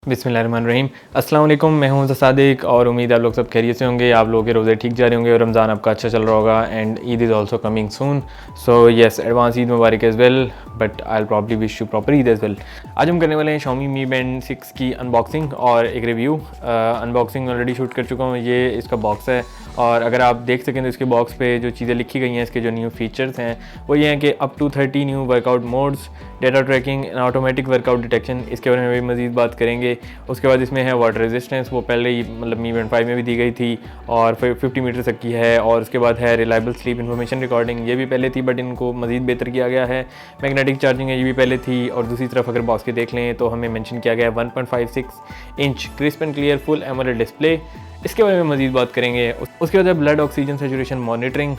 बिस्मिल्लाहिर्रहमानिर्रहीम। अस्सलाम वालेकुम, मैं हूं सादिक और उम्मीद है आप लोग सब खैरियत से होंगे। आप लोगों के रोज़े ठीक जा रहे होंगे और रमज़ान आपका अच्छा चल रहा होगा and Eid is also coming soon. So yes, advance Eid Mubarak as well, but I will probably wish you proper Eid as well. आज हम करने वाले हैं Xiaomi Mi Band 6 की अनबॉक्सिंग और एक रिव्यू। अनबॉक्सिंग ऑलरेडी शूट कर चुका हूँ। ये इसका बॉक्स है और अगर आप देख सकें तो इसके बॉक्स पे जो चीज़ें लिखी गई हैं, इसके जो न्यू फीचर्स हैं वो ये हैं कि up to 30 new workout modes, data tracking and automatic workout detection. इसके बारे में भी मज़ीद बात करेंगे। उसके बाद इसमें है वाटर रेजिस्टेंस, वो पहले ही मतलब Mi Band 5 में भी दी गई थी और 50 मीटर तक की है। और उसके बाद है रिलायबल स्लीप इन्फॉर्मेशन रिकॉर्डिंग, ये भी पहले थी बट इनको मज़ीद बेहतर किया गया है। मैग्नेटिक चार्जिंग है, ये भी पहले थी। और दूसरी तरफ अगर बॉक्स के देख लें तो हमें मेंशन किया गया है 1.56 inch crisp and clear full AMOLED display. इसके बारे में मज़ीद बात करेंगे। उसके बाद है ब्लड ऑक्सीजन सेचुरेशन मॉनिटरिंग,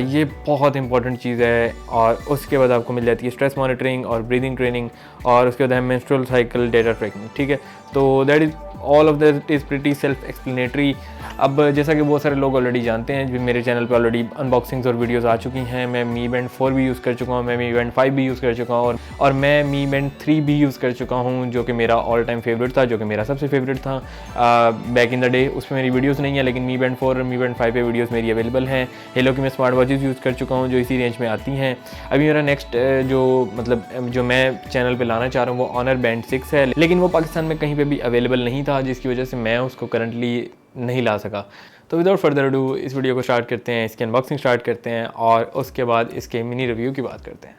ये बहुत इंपॉर्टेंट चीज़ है। और उसके बाद आपको मिल जाती है स्ट्रेस मॉनिटरिंग और ब्रीदिंग ट्रेनिंग। और उसके बाद है मेंस्ट्रुअल साइकिल डेटा ट्रैकिंग। ठीक है, तो that is all of that is pretty self explanatory. अब जैसा कि बहुत सारे लोग ऑलरेडी जानते हैं, जो मेरे चैनल पर ऑलरेडी अनबॉक्सिंग्स और वीडियोस आ चुकी हैं, मैं Mi Band 4 भी यूज़ कर चुका हूँ, मैं Mi Band 5 भी यूज़ कर चुका हूँ और मैं Mi Band 3 भी यूज़ कर चुका हूँ, जो कि मेरा ऑल टाइम फेवरेट था, जो कि मेरा सबसे फेवरेट था बैक इन द डे। उसमें मेरी वीडियोस नहीं है, लेकिन Mi Band 4 और Mi Band 5 पे वीडियोस मेरी अवेलेबल हैं। हेलो की मैं स्मार्ट वॉचेज़ यूज़ कर चुका हूँ जो इसी रेंज में आती हैं। अभी मेरा नेक्स्ट जो मैं चैनल पर लाना चाह रहा हूँ वो Honor Band 6 है, लेकिन वो पाकिस्तान में कहीं पर भी अवेलेबल नहीं था, जिसकी वजह से मैं उसको करंटली नहीं ला सका। तो विदाउट फर्दर अडू इस वीडियो को स्टार्ट करते हैं, इसकी अनबॉक्सिंग स्टार्ट करते हैं और उसके बाद इसके मिनी रिव्यू की बात करते हैं।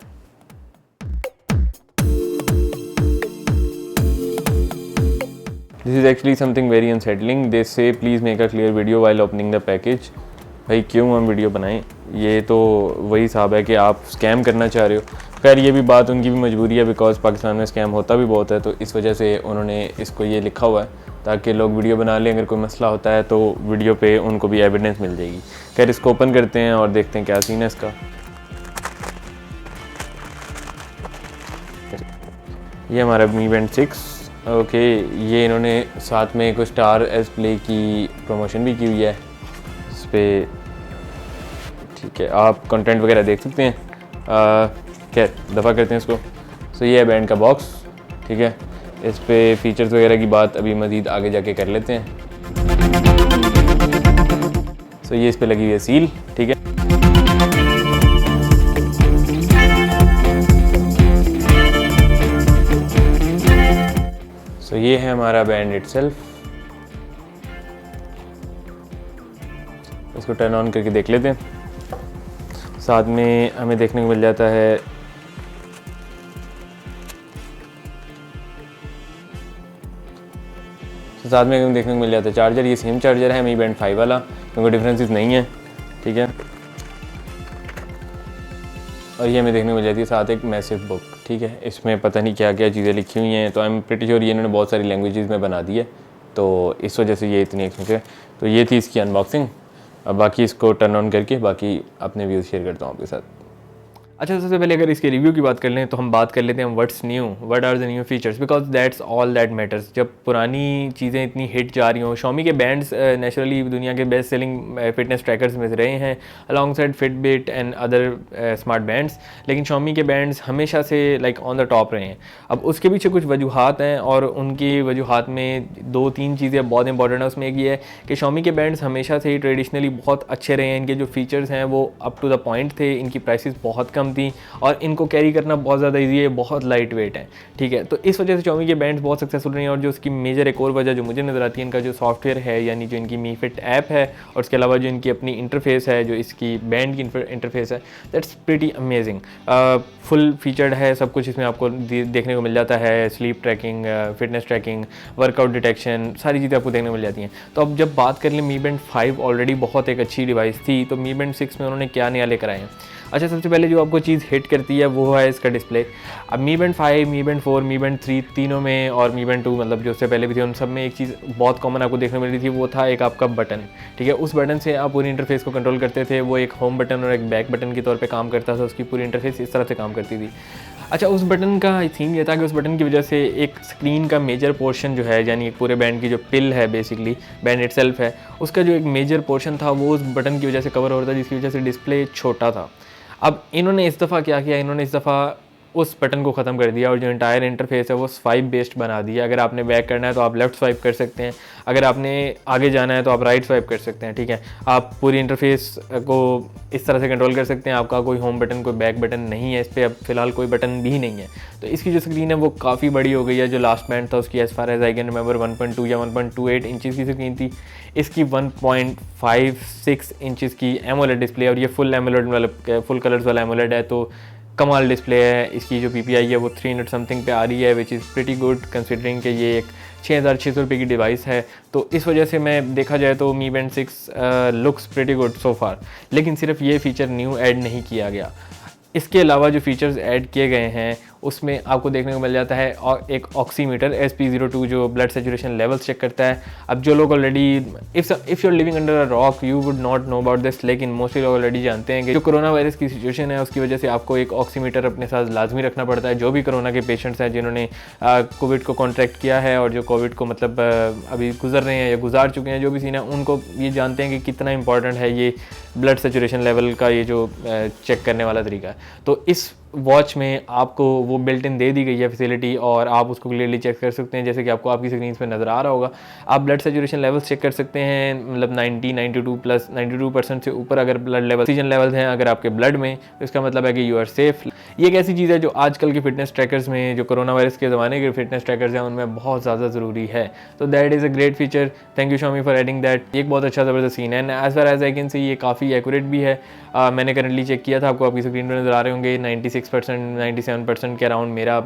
This is actually something very unsettling. They say please make a clear video while opening the package. भाई क्यों हम वीडियो बनाएं? ये तो वही हिसाब है कि आप स्कैम करना चाह रहे हो। खैर ये भी बात उनकी भी मजबूरी है, बिकॉज पाकिस्तान में स्कैम होता भी बहुत है, तो इस वजह से उन्होंने इसको ये लिखा हुआ है ताकि लोग वीडियो बना लें। अगर कोई मसला होता है तो वीडियो पे उनको भी एविडेंस मिल जाएगी। खैर इसको ओपन करते हैं और देखते हैं क्या सीन है इसका। ये हमारा Mi Band 6 ओके। ये इन्होंने साथ में कुछ स्टार एस प्ले की प्रमोशन भी की हुई है इस पर। ठीक है, आप कंटेंट वगैरह देख सकते हैं। खैर दफ़ा करते हैं इसको। सो ये है बैंड का बॉक्स। ठीक है, इस पे फीचर्स वगैरह की बात अभी मज़ीद आगे जाके कर लेते हैं। सो ये इस पे लगी हुई है सील। ठीक है, सो ये है हमारा बैंड इटसेल्फ। इसको टर्न ऑन करके देख लेते हैं। साथ में हमें देखने को मिल जाता है साथ में हमें देखने को मिल जाता है चार्जर। ये सेम चार्जर है Mi Band 5 वाला, क्योंकि डिफरेंसेस नहीं है। ठीक है, और ये हमें देखने को मिल जाती है साथ एक मैसिव बुक। ठीक है, इसमें पता नहीं क्या क्या चीज़ें लिखी हुई हैं, तो आई एम प्रीटी श्योर ये इन्होंने बहुत सारी लैंग्वेजेस में बना दी है, तो इस वजह से ये इतनी एक्सपेंसिव है। तो ये थी इसकी अनबॉक्सिंग। अब बाकी इसको टर्न ऑन करके बाकी अपने व्यूज़ शेयर करता हूँ आपके साथ। अच्छा, सबसे पहले अगर इसके रिव्यू की बात कर लें तो हम बात कर लेते हैं what's new, what are the new features, because that's all that matters. जब पुरानी चीज़ें इतनी हिट जा रही हों, Xiaomi के बैंड्स नेचुरली दुनिया के बेस्ट सेलिंग फिटनेस ट्रैकर्स में से रहे हैं along side Fitbit and other smart bands, लेकिन Xiaomi के बैंड्स हमेशा से लाइक ऑन द टॉप रहे हैं। अब उसके पीछे कुछ वजूहात हैं और उनकी वजूहात में 2-3 चीज़ें बहुत इंपॉर्टेंट है। उसमें एक ये है कि Xiaomi के बैंड्स हमेशा से ही ट्रेडिशनली बहुत अच्छे रहे हैं। इनके जो फीचर्स हैं वो अप टू द पॉइंट थे, इनकी प्राइसेस बहुत कम थी और इनको कैरी करना बहुत ज़्यादा इजी है, बहुत लाइट वेट है। ठीक है, तो इस वजह से Xiaomi के बैंड्स बहुत सक्सेसफुल रहे हैं। और जो उसकी मेजर एक और वजह जो मुझे नज़र आती है, इनका जो सॉफ्टवेयर है, यानी जो इनकी Mi Fit ऐप है और उसके अलावा जो इनकी अपनी इंटरफेस है, जो इसकी बैंड की इंटरफेस है, that's pretty amazing. Full featured है, सब कुछ इसमें आपको देखने को मिल जाता है। Sleep tracking, fitness tracking, workout detection, सारी चीज़ें आपको देखने को मिल जाती हैं। तो अब जब बात कर लें, Mi Band 5 ऑलरेडी बहुत एक अच्छी डिवाइस थी, तो Mi Band 6 में उन्होंने क्या नया लेकर आए हैं? अच्छा, सबसे पहले जो आपको चीज़ हिट करती है वो है इसका डिस्प्ले। अब Mi Band 5, Mi Band 4, Mi Band 3 तीनों में और Mi Band 2 मतलब जो उससे पहले भी थे, उन सब में एक चीज़ बहुत कॉमन आपको देखने को मिल रही थी, वो था एक आपका बटन। ठीक है, उस बटन से आप पूरी इंटरफेस को कंट्रोल करते थे। वो एक होम बटन और एक बैक बटन के तौर पे काम करता था। उसकी पूरी इंटरफेस इस तरह से काम करती थी। अच्छा, उस बटन का थीम ये था कि उस बटन की वजह से एक स्क्रीन का मेजर पोर्शन जो है, यानी पूरे बैंड की जो पिल है, बेसिकली बैंड इटसेल्फ है, उसका जो एक मेजर पोर्शन था वो उस बटन की वजह से कवर हो रहा था, जिसकी वजह से डिस्प्ले छोटा था। अब इन्होंने इस दफ़ा क्या किया, इन्होंने इस दफ़ा उस बटन को ख़त्म कर दिया और जो इंटायर इंटरफेस है वो स्वाइप बेस्ड बना दिया। अगर आपने बैक करना है तो आप लेफ़्ट स्वाइप कर सकते हैं, अगर आपने आगे जाना है तो आप राइट स्वाइप कर सकते हैं, ठीक है। आप पूरी इंटरफेस को इस तरह से कंट्रोल कर सकते हैं। आपका कोई होम बटन, कोई बैक बटन नहीं है, इस पर अब फिलहाल कोई बटन भी नहीं है। तो इसकी जो स्क्रीन है वो काफ़ी बड़ी हो गई है। जो लास्ट बैंड था उसकी as far as I can remember 1.2 या 1.28 इंचज़ की स्क्रीन थी, इसकी 1.56 इंचज़ की एमोलेड डिस्प्ले, और ये फुल एमोलेड वाला, फुल कलर्स वाला एमोलेड है, तो कमाल डिस्प्ले है। इसकी जो PPI है वो 300 समथिंग पे आ रही है, which is pretty good considering कि ये एक 6600 रुपये की डिवाइस है। तो इस वजह से मैं देखा जाए तो Mi Band 6 looks pretty good so far. लेकिन सिर्फ ये फ़ीचर न्यू ऐड नहीं किया गया, इसके अलावा जो फीचर्स ऐड किए गए हैं उसमें आपको देखने को मिल जाता है और एक ऑक्सीमीटर SP02 जो ब्लड सेचुरेशन लेवल्स चेक करता है। अब जो लोग already if you are living under a rock you would not know about this, लेकिन मोस्टली लोग ऑलरेडी जानते हैं कि जो कोरोना वायरस की सिचुएशन है उसकी वजह से आपको एक ऑक्सीमीटर अपने साथ लाजमी रखना पड़ता है। जो भी कोरोना के पेशेंट्स हैं जिन्होंने कोविड को कॉन्ट्रैक्ट किया है और जो कोविड को मतलब अभी गुजर रहे हैं या गुजार चुके हैं, जो भी सीन है, उनको ये जानते हैं कि कितना इंपॉर्टेंट है ये ब्लड सेचुरेशन लेवल का ये जो चेक करने वाला तरीका है। तो इस वॉच में आपको वो बिल्ट इन दे दी गई है फैसिलिटी और आप उसको क्लियरली चेक कर सकते हैं। जैसे कि आपको आपकी स्क्रीन पे नज़र आ रहा होगा, आप ब्लड सेचुरेशन लेवल्स चेक कर सकते हैं, मतलब 92 प्लस 92% से ऊपर अगर ब्लड लेवल ऑक्सीजन लेवल्स हैं अगर आपके ब्लड में, तो इसका मतलब है कि यू आर सेफ। ये एक ऐसी चीज़ है जो आजकल के फिटनेस ट्रैकर्स में, जो कोरोना वायरस के ज़माने के फिटनेस ट्रैकर्स हैं, उनमें बहुत ज़्यादा ज़रूरी है। तो that is a great feature, thank you Xiaomi for adding that. एक बहुत अच्छा ज़बरदस्त सीन है, as far as I can see ये काफ़ी एक्यूरेट भी है। मैंने करंटली चेक किया था, आपको आपकी स्क्रीन पर नज़र आ रहे होंगे, 96% 97% के अराउंड मेरा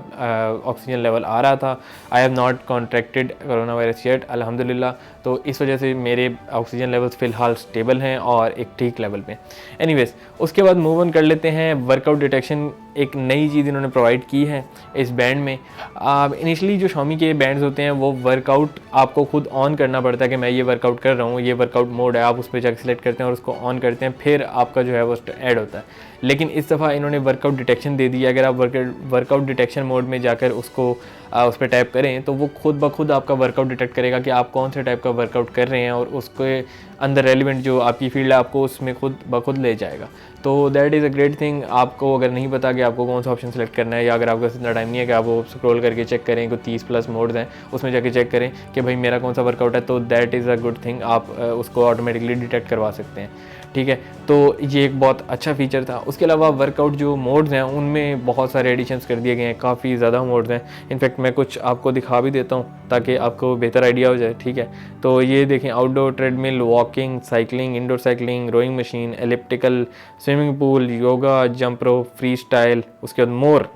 ऑक्सीजन लेवल आ रहा था। I have not contracted corona virus yet अल्हम्दुलिल्लाह। तो इस वजह से मेरे ऑक्सीजन लेवल्स फ़िलहाल स्टेबल हैं और एक ठीक लेवल पे। एनीवेज, उसके बाद मूव ऑन कर लेते हैं। वर्कआउट डिटेक्शन एक नई चीज़ इन्होंने प्रोवाइड की है इस बैंड में। इनिशियली जो Xiaomi के बैंड्स होते हैं वो वर्कआउट आपको खुद ऑन करना पड़ता है कि मैं ये वर्कआउट कर रहा हूँ, ये वर्कआउट मोड है, आप उस पर जाकर सेलेक्ट करते हैं और उसको ऑन करते हैं, फिर आपका जो है वो ऐड होता है। लेकिन इस दफ़ा इन्होंने वर्कआउट डिटेक्शन दे दिया। अगर आप वर्कआउट डिटेक्शन मोड में जाकर उसको उस पर टैप करें तो वो खुद ब खुद आपका वर्कआउट डिटेक्ट करेगा कि आप कौन से टाइप का वर्कआउट कर रहे हैं और उसके अंदर रेलिवेंट जो आपकी फील्ड है आपको उसमें खुद ब खुद ले जाएगा। तो that is a great thing. आपको अगर नहीं पता कि आपको कौन सा ऑप्शन सेलेक्ट करना है, या अगर आपका इतना टाइम नहीं है कि आप वो स्क्रॉल करके चेक करें, कोई 30+ मोड्स हैं उसमें जाके चेक करें कि भाई मेरा कौन सा वर्कआउट है, तो that is a good thing. आप उसको ऑटोमेटिकली डिटेक्ट करवा सकते हैं, ठीक है। तो ये एक बहुत अच्छा फीचर था। उसके अलावा वर्कआउट जो मोड्स हैं उनमें बहुत सारे एडिशंस कर दिए गए हैं, काफ़ी ज़्यादा मोड्स हैं। इनफैक्ट मैं कुछ आपको दिखा भी देता हूँ ताकि आपको बेहतर आइडिया हो जाए, ठीक है। तो ये देखें, outdoor treadmill, walking, cycling, indoor cycling, rowing machine, elliptical, swimming pool, yoga, jump rope, freestyle, उसके बाद more,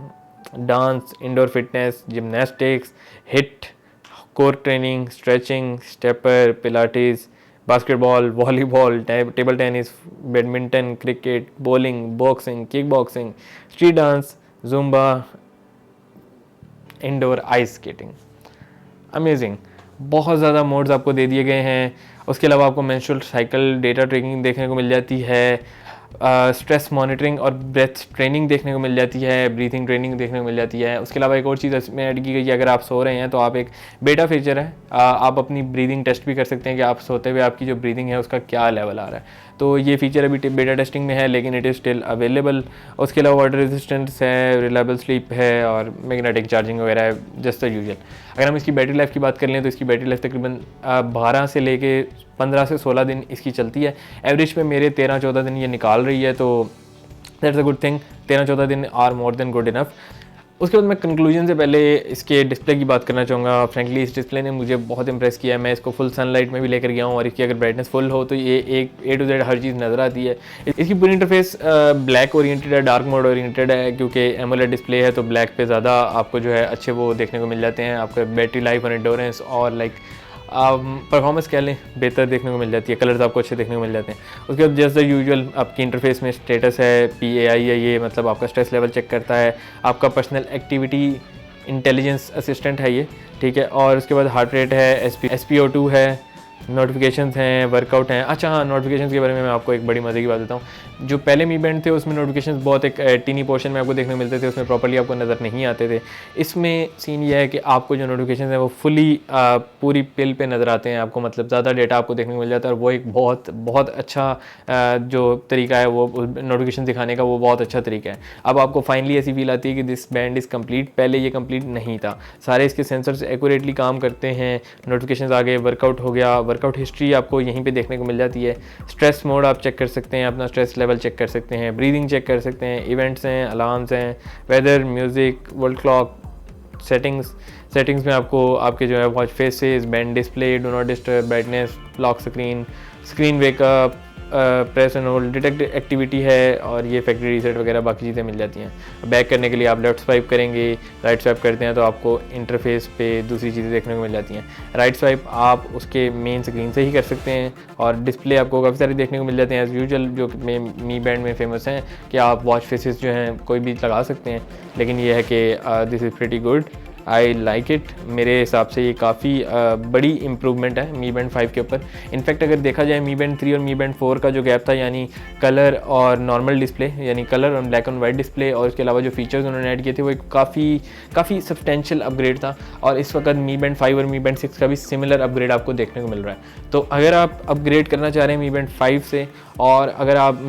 dance, indoor fitness, gymnastics, HIIT, core training, stretching, stepper, pilates, basketball, volleyball, table tennis, badminton, cricket, bowling, boxing, kick boxing, street dance, zumba, indoor ice skating. Amazing, बहुत ज़्यादा modes आपको दे दिए गए हैं। उसके अलावा आपको मेंस्ट्रुअल साइकिल डेटा ट्रैकिंग देखने को मिल जाती है, स्ट्रेस मॉनिटरिंग और ब्रेथ ट्रेनिंग देखने को मिल जाती है, ब्रीथिंग ट्रेनिंग देखने को मिल जाती है। उसके अलावा एक और चीज़ इसमें ऐड की गई है, अगर आप सो रहे हैं तो आप, एक बेटा फीचर है, आप अपनी ब्रीदिंग टेस्ट भी कर सकते हैं कि आप सोते हुए आपकी जो ब्रीदिंग है उसका क्या लेवल आ रहा है। तो ये फीचर अभी बेटा टेस्टिंग में है लेकिन इट इज़ स्टिल अवेलेबल। उसके अलावा वाटर रेजिस्टेंस है, रिलायबल स्लीप है और मैग्नेटिक चार्जिंग वगैरह है, जस्ट द यूजुअल। अगर हम इसकी बैटरी लाइफ की बात कर लें तो इसकी बैटरी लाइफ तकरीबन 12 से लेके 15 से 16 दिन इसकी चलती है। एवरेज पे मेरे 13-14 दिन ये निकाल रही है, तो दैट्स अ गुड थिंग। 13-14 दिन are more than good enough. उसके बाद मैं कंक्लूजन से पहले इसके डिस्प्ले की बात करना चाहूँगा। फ्रेंकली इस डिस्प्ले ने मुझे बहुत इंप्रेस किया है। मैं इसको फुल सनलाइट में भी लेकर गया हूँ और इसकी अगर ब्राइटनेस फुल हो तो ये एक A to Z हर चीज़ नज़र आती है। इसकी पूरी इंटरफेस ब्लैक ओरिएंटेड है, डार्क मोड ओरिएंटेड है, क्योंकि एमोलेड डिस्प्ले है तो ब्लैक पे ज़्यादा आपको जो है अच्छे वो देखने को मिल जाते हैं। आपका बैटरी लाइफ और एंड्योरेंस और लाइक परफॉर्मेंस कह लें बेहतर देखने को मिल जाती है, कलर्स आपको अच्छे देखने को मिल जाते हैं। उसके बाद जस्ट द यूजुअल आपकी इंटरफेस में स्टेटस है, PAI है, ये मतलब आपका स्ट्रेस लेवल चेक करता है, आपका पर्सनल एक्टिविटी इंटेलिजेंस असिस्टेंट है ये, ठीक है। और उसके बाद हार्ट रेट है, SpO2 है, नोटिफिकेशंस हैं, वर्कआउट हैं। अच्छा हाँ, नोटिफिकेशंस के बारे में मैं आपको एक बड़ी मज़े की बात देता हूँ। जो पहले मी बैंड थे उसमें नोटिफिकेशंस बहुत एक टीनी पोर्शन में आपको देखने को मिलते थे, उसमें प्रॉपर्ली आपको नज़र नहीं आते थे। इसमें सीन ये है कि आपको जो नोटिफिकेशन है वो फुली पूरी पिल पे नज़र आते हैं आपको, मतलब ज़्यादा डेटा आपको देखने को मिल जाता है, और वो एक बहुत बहुत अच्छा जो तरीका है वो नोटिफिकेशन दिखाने का, वो बहुत अच्छा तरीका है। अब आपको फाइनली ऐसी फील आती है कि दिस बैंड इज़ कंप्लीट, पहले ये कंप्लीट नहीं था। सारे इसके सेंसर्स एक्यूरेटली काम करते हैं, नोटिफिकेशन आ गए, वर्कआउट हो गया, वर्कआउट हिस्ट्री आपको यहीं पे देखने को मिल जाती है, स्ट्रेस मोड आप चेक कर सकते हैं, अपना स्ट्रेस लेवल चेक कर सकते हैं, ब्रीदिंग चेक कर सकते हैं, इवेंट्स हैं, अलार्म्स हैं, weather, music, world clock, settings में आपको आपके जो है watch faces, band display, do not disturb, brightness, lock screen wake up, press and hold, detect activity है, और ये फैक्ट्री रीसेट वगैरह बाकी चीज़ें मिल जाती हैं। बैक करने के लिए आप लेफ्ट स्वाइप करेंगे, राइट स्वाइप करते हैं तो आपको इंटरफेस पे दूसरी चीज़ें देखने को मिल जाती हैं। राइट स्वाइप आप उसके मेन स्क्रीन से ही कर सकते हैं, और डिस्प्ले आपको काफ़ी सारी देखने को मिल जाते हैं एज़ यूजुअल, जो मी बैंड में फेमस हैं कि आप वॉच फेसेस जो हैं कोई भी लगा सकते हैं, लेकिन ये है कि this is pretty good, I like it. मेरे हिसाब से ये काफ़ी बड़ी इम्प्रूवमेंट है मी बैंड 5 के ऊपर। इनफैक्ट अगर देखा जाए मी बैंड 3 और मी बैंड 4 का जो गैप था, यानी कलर और नॉर्मल डिस्प्ले, यानी कलर और ब्लैक एंड वाइट डिस्प्ले, और इसके अलावा जो फीचर्स उन्होंने ऐड किए थे, वो एक काफ़ी सब्सटेंशियल अपग्रेड था, और इस वक्त मी बैंड 5 और मी बैंड 6 का भी सिमिलर अपग्रेड आपको देखने को मिल रहा है। तो अगर आप अपग्रेड करना चाह रहे हैं मी बैंड 5 से, और अगर आप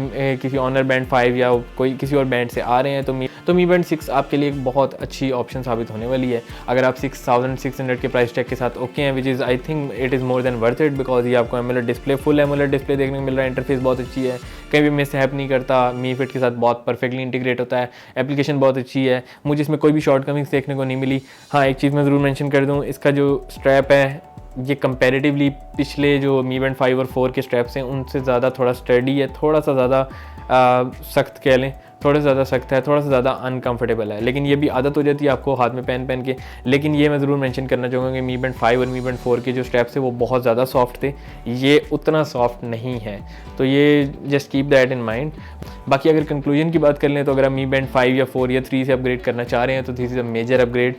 किसी ऑनर बैंड 5 या कोई किसी और बैंड से आ रहे हैं, तो मी बैंड 6 आपके लिए एक बहुत अच्छी ऑप्शन साबित होने वाली है। अगर आप 6600 के प्राइस टैग के साथ ओके हैं, which is I think it is more than worth it, because ये आपको AMOLED display, full AMOLED display देखने को मिल रहा है, इंटरफेस बहुत अच्छी है, कहीं भी मिसहैप नहीं करता, मी फिट के साथ बहुत परफेक्टली इंटीग्रेट होता है, एप्लीकेशन बहुत अच्छी है, मुझे इसमें कोई भी शॉर्टकमिंग्स देखने को नहीं मिली। हाँ, एक चीज़ मैं ज़रूर मेंशन कर दूँ, इसका जो स्ट्रैप है ये कंपैरेटिवली पिछले जो मी बैंड 5 और 4 के स्ट्रैप्स हैं उनसे ज़्यादा थोड़ा स्टडी है, थोड़ा सा ज़्यादा सख्त कह लें, थोड़ा सा ज़्यादा सख्त है, थोड़ा सा ज़्यादा अनकंफर्टेबल है, लेकिन ये भी आदत हो जाती है आपको हाथ में पहन के। लेकिन ये मैं ज़रूर मेंशन करना चाहूँगा कि मी बैंड 5 और मी बैंड 4 के जो स्ट्रैप्स थे वो बहुत ज़्यादा सॉफ्ट थे, ये उतना सॉफ्ट नहीं है, तो ये just keep that in mind. बाकी अगर कंक्लूजन की बात कर लें तो अगर आप मी बैंड 5 या 4 या 3 से अपग्रेड करना चाह रहे हैं तो this is a major upgrade,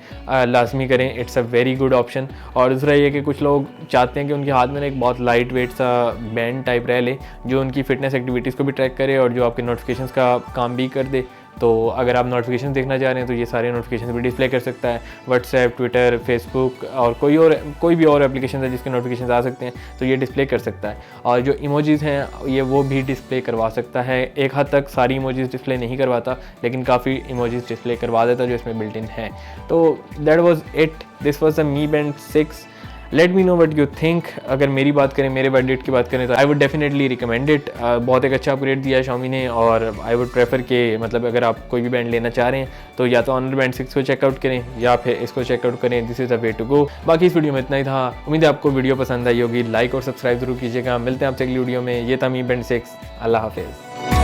लाजमी करें, it's a very good option. और दूसरा ये कि कुछ लोग चाहते हैं कि उनके हाथ में एक बहुत लाइट वेट सा बैंड टाइप रह ले जो उनकी फिटनेस एक्टिविटीज़ को भी ट्रैक करे और जो आपके नोटिफिकेशंस का काम भी कर दे। तो अगर आप नोटिफिकेशन देखना चाह रहे हैं तो ये सारे नोटिफिकेशन भी डिस्प्ले कर सकता है, व्हाट्सएप, ट्विटर, फेसबुक और कोई भी और एप्लीकेशन है जिसके नोटिफिकेशन आ सकते हैं तो ये डिस्प्ले कर सकता है। और जो इमोजीज़ हैं ये वो भी डिस्प्ले करवा सकता है, एक हद तक सारी इमोजीज़ डिस्प्ले नहीं करवाता लेकिन काफ़ी इमोजीज़ डिस्प्ले करवा देता जो इसमें बिल्ट इन है। तो that was it, this was the me band 6। Let me know what you think. अगर मेरी बात करें, मेरे बजट की बात करें तो I would definitely recommend it. बहुत एक अच्छा अपग्रेड दिया है Xiaomi ने और आई वुड प्रेफर के मतलब अगर आप कोई भी बैंड लेना चाह रहे हैं तो या तो ऑनर बैंड 6 को चेकआउट करें या फिर इसको चेकआउट करें, this is the way to go. बाकी इस वीडियो में इतना ही था, उम्मीद है आपको वीडियो पसंद आई होगी, लाइक और सब्सक्राइब जरूर कीजिएगा। मिलते हैं आपसे अगली वीडियो में। ये था मी बैंड 6, अल्लाह हाफिज़।